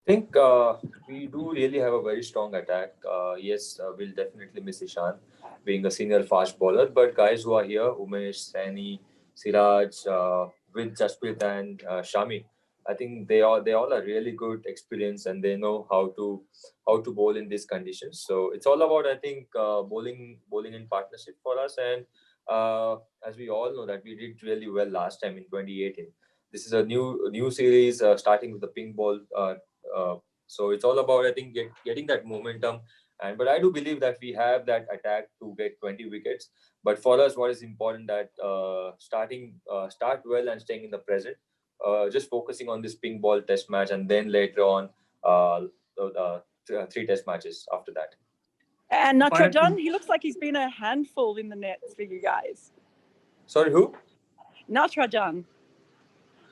I think we do really have a very strong attack. Yes, we'll definitely miss Ishant being a senior fast bowler, but guys who are here, Umesh, Saini, Siraj, with Jasprit and Shami, I think they all are really good experience and they know how to bowl in these conditions. So it's all about I think bowling in partnership for us. And as we all know that we did really well last time in 2018. This is a new series starting with the pink ball. Uh, so it's all about I think getting that momentum. And but I do believe that we have that attack to get 20 wickets. But for us, what is important that start well and staying in the present. Just focusing on this pink ball test match and then later on uh, three test matches after that. And Bharat, Natrajan, he looks like he's been a handful in the nets for you guys. Sorry, who? Natrajan.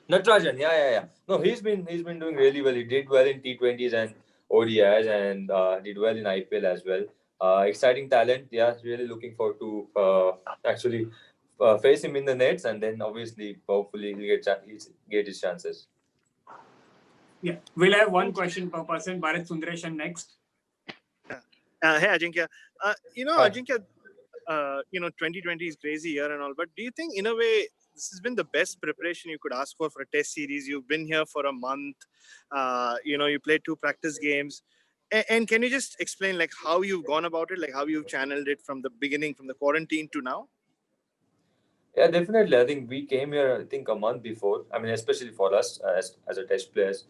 Natarajan, yeah. No, he's been doing really well. He did well in T20s and ODIs and did well in IPL as well. Exciting talent. Yeah, really looking forward to actually face him in the nets and then obviously hopefully he'll get his chances. yeah, we'll have one question per person. Bharat Sundareshan next. Hey, Ajinkya. Hi. Ajinkya, 2020 is crazy year and all, but do you think, in a way, this has been the best preparation you could ask for a test series? You've been here for a month. You played 2 practice games. And can you just explain, like, how you've gone about it, like, how you've channeled it from the beginning, from the quarantine to now? Yeah, definitely. I think we came here, I think, a month before. I mean, especially for us as a test players,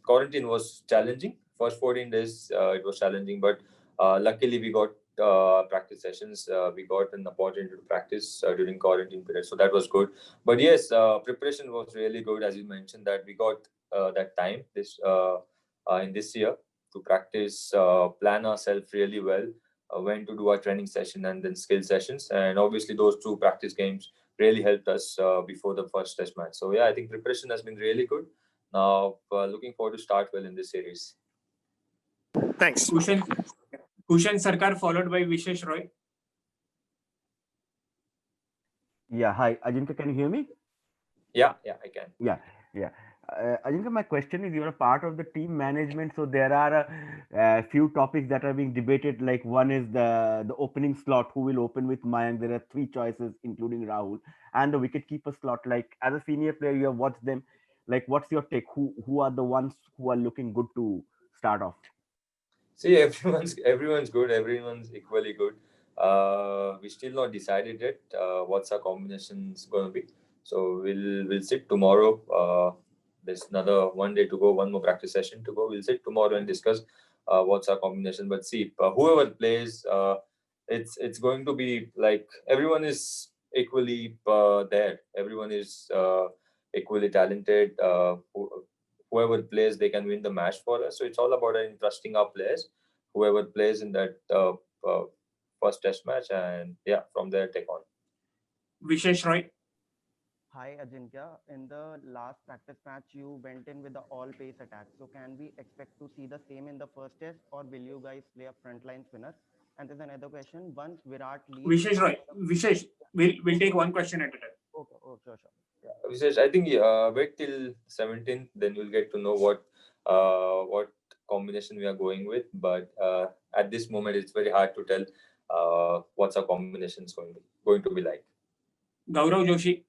quarantine was challenging. First 14 days, it was challenging, but luckily we got practice sessions. We got an opportunity to practice during quarantine period, so that was good. But yes, preparation was really good, as you mentioned that we got that time in this year to practice, plan ourselves really well when to do our training session and then skill sessions. And obviously, those 2 practice games really helped us before the first test match. So yeah, I think preparation has been really good. Now, looking forward to start well in this series. Thanks. Kushan Sarkar followed by Vishesh Roy. Yeah, hi, Ajinkya, can you hear me? Yeah, I can. Yeah. Ajinkya, my question is, you're a part of the team management, so there are a few topics that are being debated. Like one is the opening slot, who will open with Mayank. There are 3 choices, including Rahul, and the wicketkeeper slot. Like as a senior player, you have watched them. Like, what's your take? Who are the ones who are looking good to start off? See, everyone's good. Everyone's equally good. We still not decided yet what's our combinations going to be. So we'll sit tomorrow. There's another one day to go, one more practice session to go. We'll sit tomorrow and discuss what's our combination. But see, whoever plays, it's going to be like everyone is equally there. Everyone is equally talented. Whoever plays, they can win the match for us. So it's all about trusting our players. Whoever plays in that first test match, and yeah, from there take on. Vishesh Roy. Hi Ajinkya, in the last practice match you went in with the all pace attack. So can we expect to see the same in the first test, or will you guys play a frontline spinner? And there's another question. Once Virat leaves, Vishesh Roy. Vishesh, we'll take one question at a time. okay, oh sure. Yeah, Visesh, I think wait till 17th, then you'll get to know what combination we are going with. But at this moment, it's very hard to tell what's our combinations going to be like. Gaurav Joshi.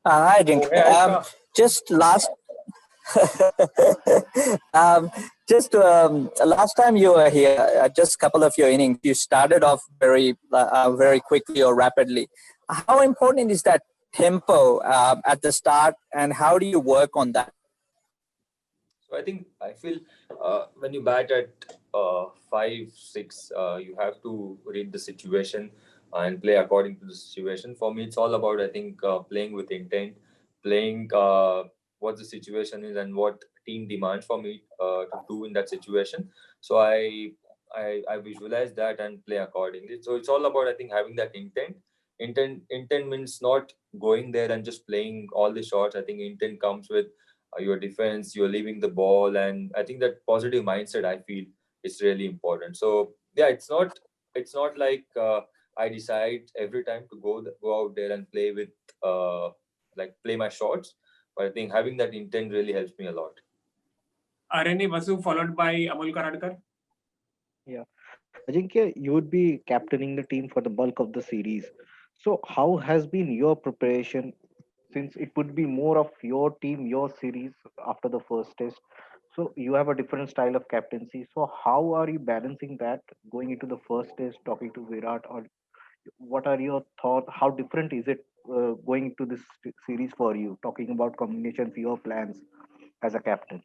Hi, Ajinkya. Oh, hey, Aishka. Just last, last time you were here, just a couple of your innings, you started off very quickly or rapidly. How important is that tempo at the start, and how do you work on that? So I feel when you bat at 5, 6, you have to read the situation and play according to the situation. For me, it's all about I think playing with intent, playing what the situation is and what team demands for me to do in that situation. So I visualize that and play accordingly. So it's all about I think having that intent. Intent means not going there and just playing all the shots. I think intent comes with your defense, you're leaving the ball, and I think that positive mindset I feel is really important. So yeah, it's not like I decide every time to go out there and play with like play my shots, But I think having that intent really helps me a lot. Arani Vasu followed by Amol Karadkar. Yeah. Ajinkya, you would be captaining the team for the bulk of the series. So, how has been your preparation since it would be more of your team, your series after the first test? So, you have a different style of captaincy. So, how are you balancing that going into the first test, talking to Virat, or what are your thoughts? How different is it going to this series for you, talking about combinations, your plans as a captain?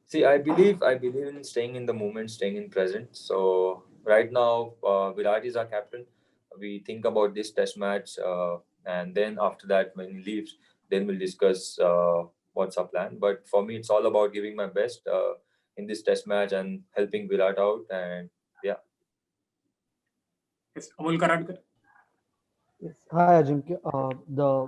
See, I believe in staying in the moment, staying in present. So right now, Virat is our captain. We think about this test match, and then after that, when he leaves, then we'll discuss what's our plan. But for me, it's all about giving my best in this test match and helping Virat out. And yeah, Yes, Amol Karadkar. Yes. Hi, Ajinkya.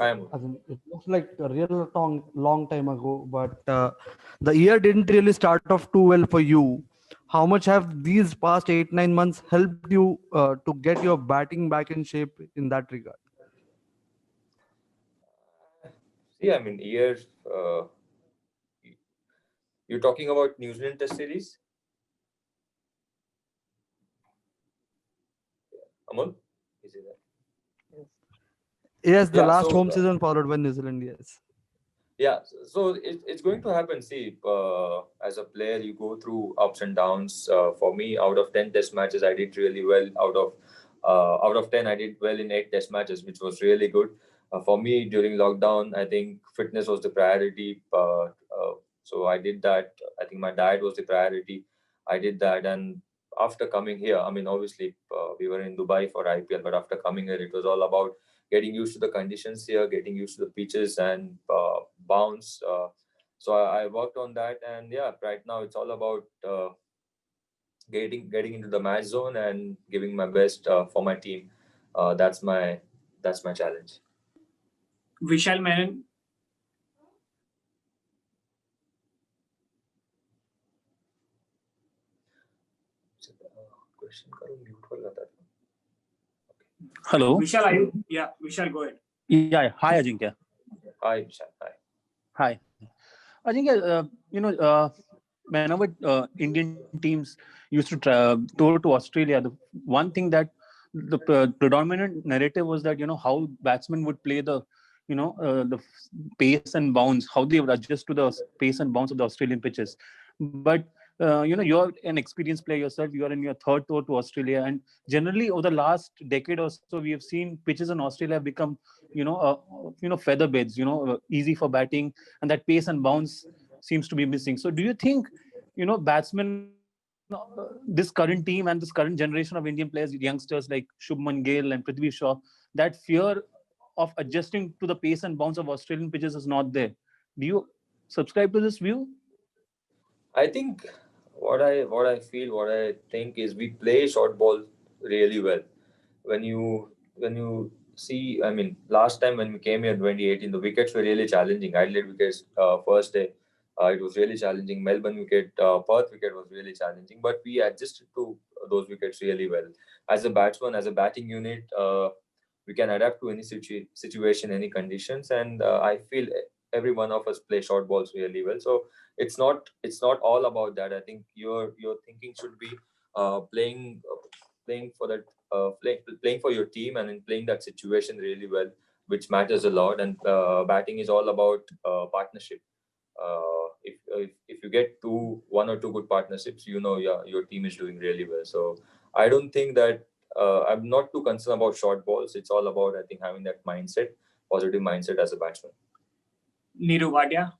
I am. As in, it looks like a real long time ago, but the year didn't really start off too well for you. How much have these past 8-9 months helped you to get your batting back in shape in that regard? See, I mean, here you're talking about New Zealand Test series, Amol. Is it that? Yes, the Yeah. last So home season followed by New Zealand. Yes. yeah, so it's going to happen. See, as a player, you go through ups and downs. For me, out of 10 test matches, I did really well. Out of 10, I did well in 8 test matches, which was really good. For me, during lockdown, I think fitness was the priority. So I did that. I think my diet was the priority. I did that, and after coming here, I mean, obviously, we were in Dubai for IPL, but after coming here, it was all about getting used to the conditions here, getting used to the pitches and bounce. So I worked on that, and yeah, right now it's all about getting into the match zone and giving my best for my team. That's my challenge. Vishal Menon. Question करो, mute हो जाता है. Hello. Vishal, are you? Yeah, Vishal, go ahead. Yeah. Hi, Ajinkya. Hi, Ishant. Hi. Hi. Ajinkya, whenever Indian teams used to tour to Australia, the one thing that the predominant narrative was that, how batsmen would play the pace and bounce, how they would adjust to the pace and bounce of the Australian pitches. But you're an experienced player yourself. You are in your third tour to Australia, and generally over the last decade or so, we have seen pitches in Australia have become, feather beds. Easy for batting, and that pace and bounce seems to be missing. So, do you think, batsmen, this current team and this current generation of Indian players, youngsters like Shubman Gill and Prithvi Shaw, that fear of adjusting to the pace and bounce of Australian pitches is not there? Do you subscribe to this view? I think what I think is we play short ball really well. When you see, I mean, last time when we came here in 2018, the wickets were really challenging. Adelaide wickets first day, it was really challenging. Melbourne wicket, Perth wicket was really challenging, but we adjusted to those wickets really well. As a batsman, as a batting unit, we can adapt to any situation, any conditions, and I feel every one of us play short balls really well. So it's not all about that. I think your thinking should be playing for that playing for your team and then playing that situation really well, which matters a lot. And batting is all about partnership. If you get one or two good partnerships, your team is doing really well. So I don't think that I'm not too concerned about short balls. It's all about, I think, having that positive mindset as a batsman. Neeru Wadia.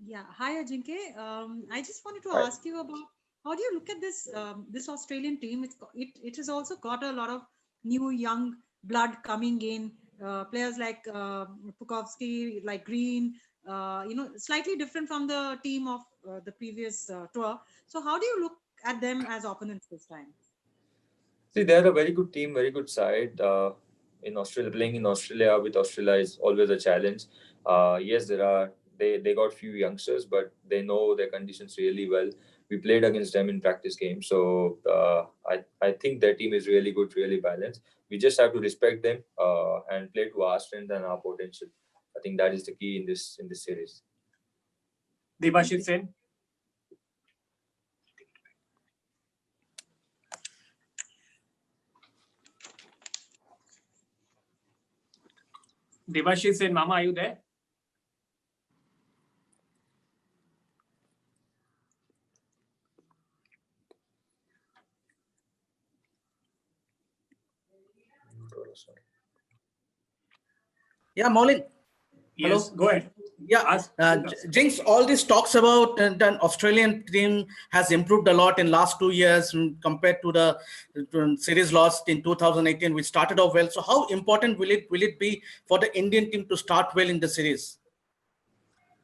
Yeah. Hi, Ajinkya. I just wanted to Hi. ask you about how do you look at this Australian team? It has also got a lot of new young blood coming in. Players like Pukovsky, like Green. Slightly different from the team of the previous tour. So how do you look at them as opponents this time? See, they're a very good team, very good side. In Australia, playing in Australia with Australia is always a challenge. Yes, they got few youngsters, but they know their conditions really well. We played against them in practice games, so I think their team is really good, really balanced. We just have to respect them and play to our strength and our potential. I think that is the key in this series. Debashis Sen. Debashis Sen, Mama, are you there? Yeah, Maulin. Yes, Hello. go ahead. Yeah, Jinx, all these talks about the Australian team has improved a lot in last 2 years compared to the series lost in 2018. We started off well. So how important will it be for the Indian team to start well in the series?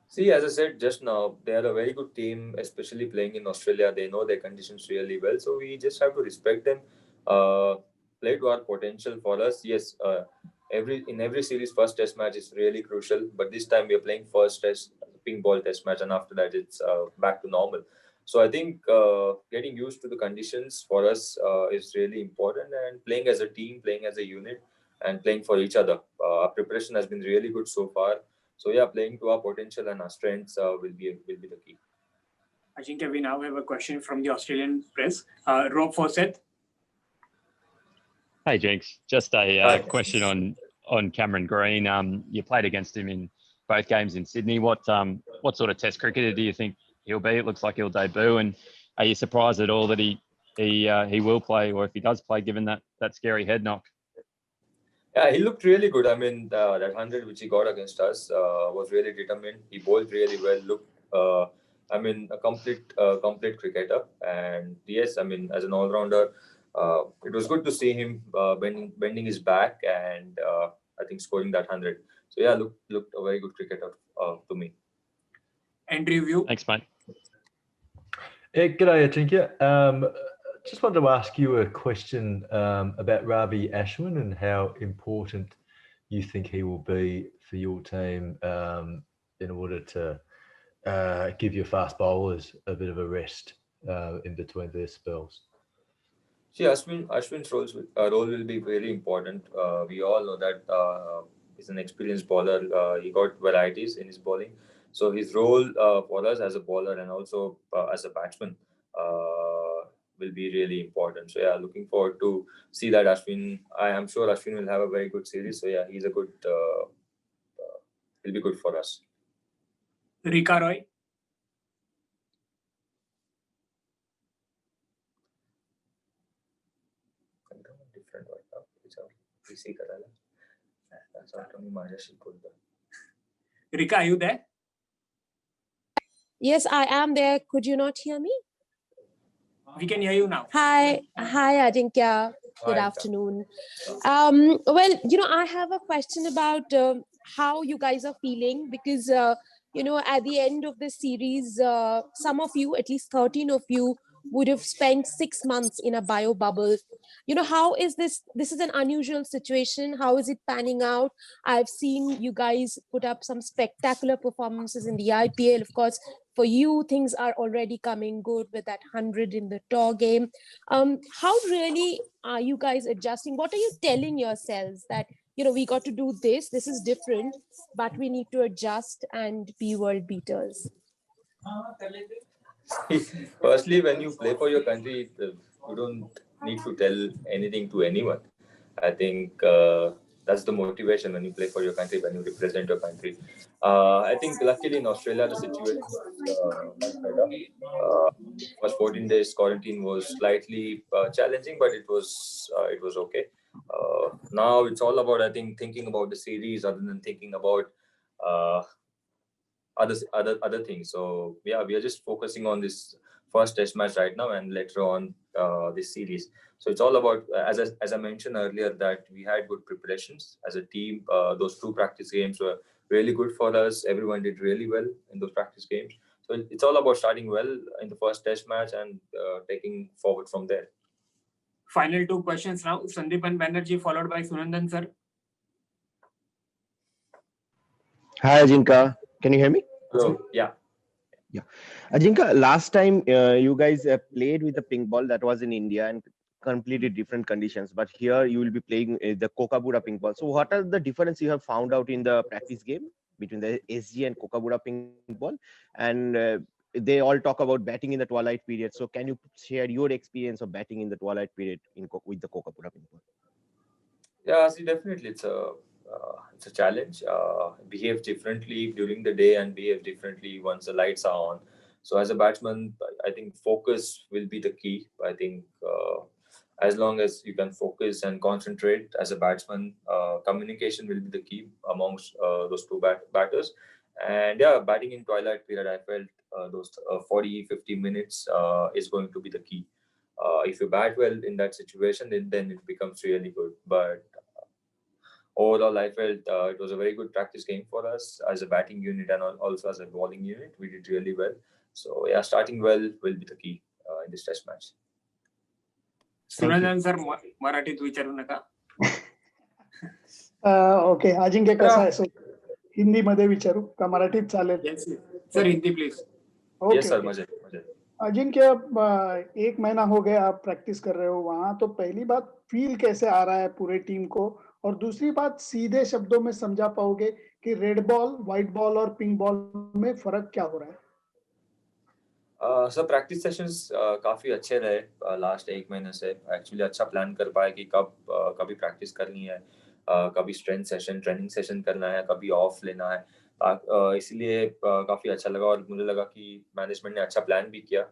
See, as I said just now, they are a very good team, especially playing in Australia. They know their conditions really well, so we just have to respect them. Play to our potential. For us, yes, in every series, first test match is really crucial. But this time we are playing first test, pink ball test match, and after that it's back to normal. So I think getting used to the conditions for us is really important, and playing as a team, playing as a unit, and playing for each other. Our preparation has been really good so far. So yeah, playing to our potential and our strengths will be the key. Ajinkya, we now have a question from the Australian press. Rob Fawcett. Hey, Jinx. Just a question on Cameron Green. You played against him in both games in Sydney. What sort of Test cricketer do you think he'll be? It looks like he'll debut. And are you surprised at all that he will play, or if he does play, given that scary head knock? Yeah, he looked really good. I mean, that 100 which he got against us was really determined. He bowled really well. Looked, a complete cricketer. And yes, I mean, as an all-rounder, it was good to see him bending his back and I think scoring that 100. So yeah, looked a very good cricketer to me. Andrew View. Thanks, mate. Yeah, g'day, Ajinkya. Just wanted to ask you a question about Ravi Ashwin and how important you think he will be for your team in order to give your fast bowlers a bit of a rest in between their spells. See, Ashwin's role will be very important. We all know that he's an experienced bowler. He got varieties in his bowling. So his role for us as a bowler and also as a batsman will be really important. So yeah, looking forward to see that Ashwin. I am sure Ashwin will have a very good series. So yeah, he's a good. He'll be good for us. Rika Roy. Different Rika, are you there? Yes, I am there. Could you not hear me? We can hear you now. Hi, Ajinkya. Good afternoon. Well, I have a question about how you guys are feeling because, at the end of the series, some of you, at least 13 of you, would have spent 6 months in a bio bubble. How is this? This is an unusual situation. How is it panning out? I've seen you guys put up some spectacular performances in the IPL. Of course, for you, things are already coming good with that 100 in the tour game. How really are you guys adjusting? What are you telling yourselves that, we got to do this is different, but we need to adjust and be world beaters? Firstly, when you play for your country, you don't need to tell anything to anyone. I think that's the motivation when you play for your country, when you represent your country. I think luckily in Australia, the situation was much better. First 14 days quarantine was slightly challenging, but it was okay. Now it's all about, I think, thinking about the series rather than thinking about other things. So yeah, we are just focusing on this first test match right now and later on this series. So it's all about, as I mentioned earlier, that we had good preparations as a team. Those 2 practice games were really good for us. Everyone did really well in those practice games. So it's all about starting well in the first test match and taking forward from there. Final 2 questions now. Sandeepan Banerjee followed by Sunandan sir. Hi, Ajinkya. Can you hear me? Hello. Yeah. Ajinkya, last time you guys played with the pink ball that was in India and completely different conditions, but here you will be playing the Kokabura pink ball. So what are the difference you have found out in the practice game between the SG and Kokabura ping ball, and they all talk about batting in the twilight period. So can you share your experience of batting in the twilight period with the Kokabura ping ball? Yeah, see, definitely it's a challenge. Behave differently during the day and behave differently once the lights are on. So as a batsman, I think focus will be the key. I think as long as you can focus and concentrate as a batsman, communication will be the key amongst those two batters. And yeah, batting in twilight period, I felt those 40-50 minutes is going to be the key. If you bat well in that situation, then it becomes really good. But overall, I felt it was a very good practice game for us as a batting unit and also as a bowling unit. We did really well. So yeah, starting well will be the key in this test match. Sunandan sir मराठीत विचारू नका. Okay, Ajinkya कसा आहे? सो हिंदी मध्ये विचारू का मराठीत चालेल? Sir Hindi please. Yes sir, मजे. अजिंक्य, 1 महीना हो गया आप प्रैक्टिस कर रहे हो वहां, तो पहली बात फील कैसे आ रहा है पूरे टीम को, और दूसरी बात सीधे शब्दों में समझा पाओगे कि रेड बॉल, व्हाइट बॉल और पिंक बॉल में फर्क क्या हो रहा है? सर प्रैक्टिस सेशंस काफ़ी अच्छे रहे लास्ट 1 महीने से. एक्चुअली अच्छा प्लान कर पाए कि कभी प्रैक्टिस करनी है, कभी स्ट्रेंथ सेशन, ट्रेनिंग सेशन करना है, कभी ऑफ लेना है. इसलिए काफ़ी अच्छा लगा और मुझे लगा कि मैनेजमेंट ने अच्छा प्लान भी किया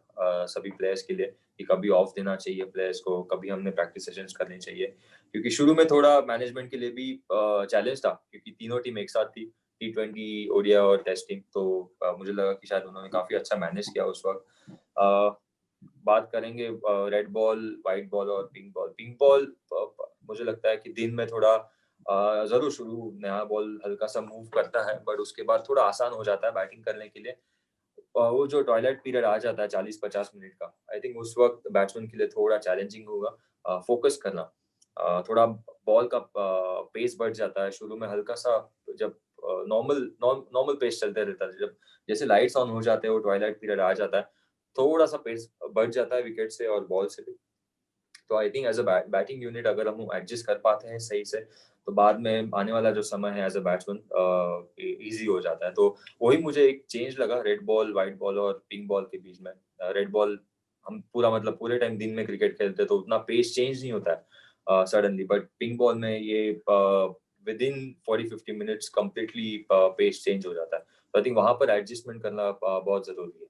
सभी प्लेयर्स के लिए कि कभी ऑफ देना चाहिए प्लेयर्स को, कभी हमने प्रैक्टिस सेशंस करनी चाहिए. क्योंकि शुरू में थोड़ा मैनेजमेंट के लिए भी चैलेंज था क्योंकि तीनों टीम एक साथ थी, T20, ओडिया और टेस्ट टीम. तो मुझे लगा कि शायद उन्होंने काफ़ी अच्छा मैनेज किया उस वक्त. बात करेंगे रेड बॉल, व्हाइट बॉल और पिंक बॉल. पिंक बॉल मुझे लगता है कि दिन में थोड़ा जरूर शुरू नया बॉल हल्का सा मूव करता है, बट उसके बाद थोड़ा आसान हो जाता है बैटिंग करने के लिए. वो जो टॉयलेट पीरियड आ जाता है 40-50 मिनट का, आई थिंक उस वक्त बैट्समैन के लिए थोड़ा चैलेंजिंग होगा फोकस करना. थोड़ा बॉल का पेस बढ़ जाता है शुरू में हल्का सा. जब नॉर्मल पेस चलते रहता है, जब जैसे लाइट्स ऑन हो जाते हैं वो ट्वाइलाइट पीरियड आ जाता है, थोड़ा सा पेस बढ़ जाता है विकेट से और बॉल से भी. तो I think as a batting unit अगर हम एडजस्ट कर पाते हैं सही से, तो बाद में आने वाला जो समय है एज अ बैट्समैन इजी हो जाता है. तो वही मुझे एक चेंज लगा रेड बॉल, व्हाइट बॉल और पिंक बॉल के बीच में. रेड बॉल हम पूरे टाइम दिन में क्रिकेट खेलते हैं तो उतना पेस चेंज नहीं होता है सडनली, बट पिंक बॉल में ये within 40-50 minutes completely pace change हो जाता है. तो आई थिंक वहां पर एडजस्टमेंट करना बहुत जरूरी है.